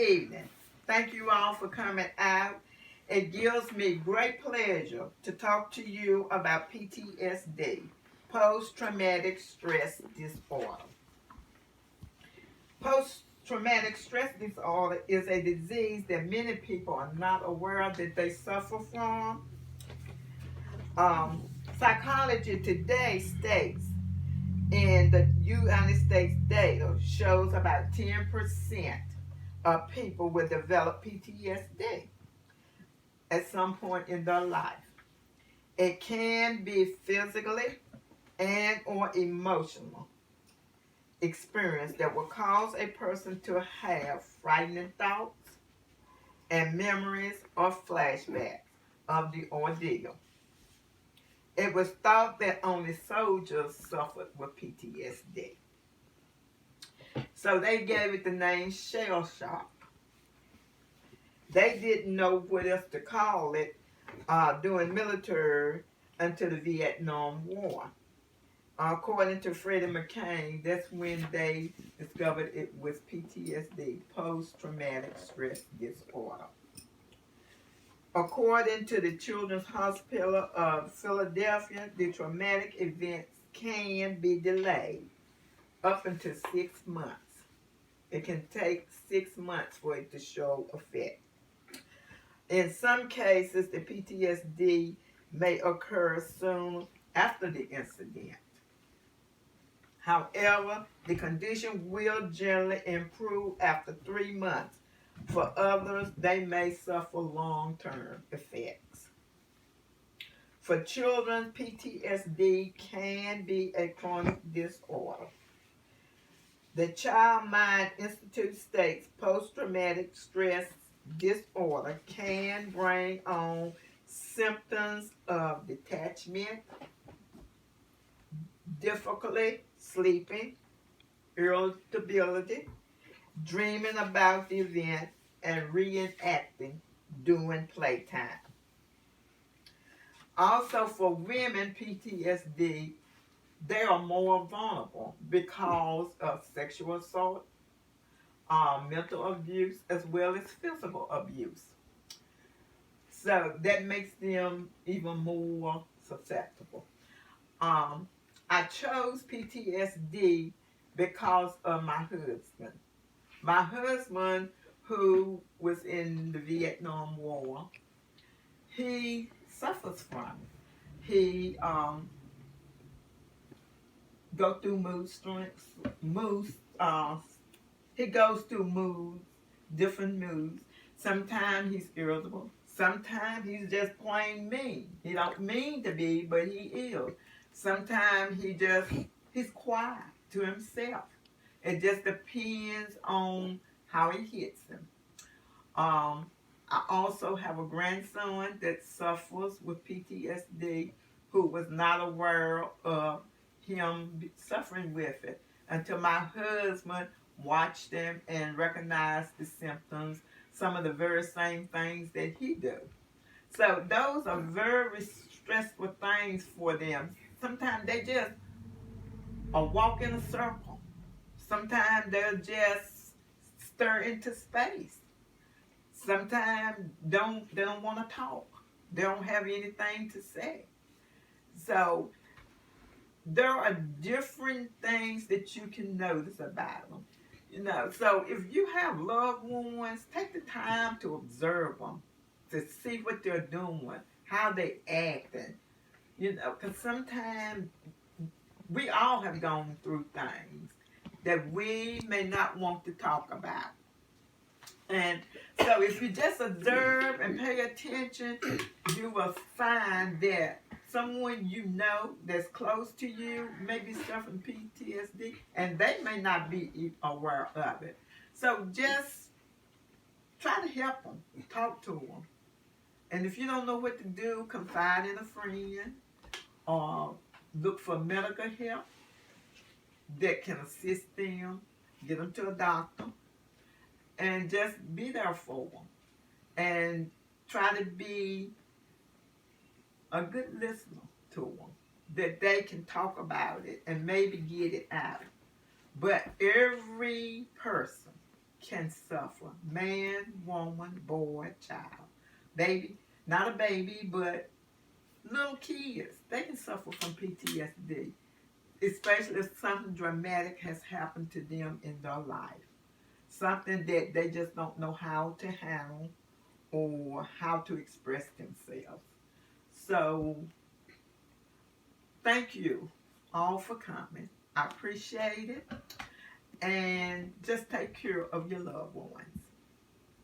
evening. Thank you all for coming out. It gives me great pleasure to talk to you about PTSD, post traumatic stress disorder. Post traumatic stress disorder is a disease that many people are not aware that they suffer from. Um, Psychology today states in the United States data shows about 10% of people will develop PTSD at some point in their life. It can be physically and or emotional experience that will cause a person to have frightening thoughts and memories or flashbacks of the ordeal. It was thought that only soldiers suffered with PTSD. So they gave it the name shell shock. They didn't know what else to call it during military until the Vietnam War. According to Freddie McCain, that's when they discovered it was PTSD, post-traumatic stress disorder. According to the Children's Hospital of Philadelphia, the traumatic events can be delayed up until 6 months. It can take 6 months for it to show effect. In some cases, the PTSD may occur soon after the incident. However, the condition will generally improve after 3 months. For others, they may suffer long-term effects. For children, PTSD can be a chronic disorder. The Child Mind Institute states post-traumatic stress disorder can bring on symptoms of detachment, difficulty sleeping, irritability, dreaming about the event, and reenacting during playtime. Also, for women, PTSD, they are more vulnerable because of sexual assault, mental abuse, as well as physical abuse. So that makes them even more susceptible. I chose PTSD because of my husband. My husband, who was in the Vietnam War, he suffers from it. He go through he goes through moods, different moods. Sometimes he's irritable. Sometimes he's just plain mean. He don't mean to be, but he is. Sometimes he's quiet to himself. It just depends on how it hits him. I also have a grandson that suffers with PTSD who was not aware of him suffering with it until my husband watched him and recognized the symptoms, some of the very same things that he do. So those are very stressful things for them. Sometimes they just walk in a circle. Sometimes they'll just stir into space. Sometimes they don't want to talk. They don't have anything to say. So there are different things that you can notice about them. So if you have loved ones, take the time to observe them, to see what they're doing, how they acting. Because sometimes we all have gone through things that we may not want to talk about. And so if you just observe and pay attention, you will find that someone that's close to you may be suffering PTSD, and they may not be aware of it. So just try to help them, talk to them. And if you don't know what to do, confide in a friend or look for medical help that can assist them, get them to a doctor, and just be there for them. And try to be a good listener to them, that they can talk about it and maybe get it out. But every person can suffer. Man, woman, boy, child, baby, not a baby, but little kids, they can suffer from PTSD, especially if something dramatic has happened to them in their life. Something that they just don't know how to handle or how to express themselves. So, thank you all for coming. I appreciate it. And just take care of your loved ones.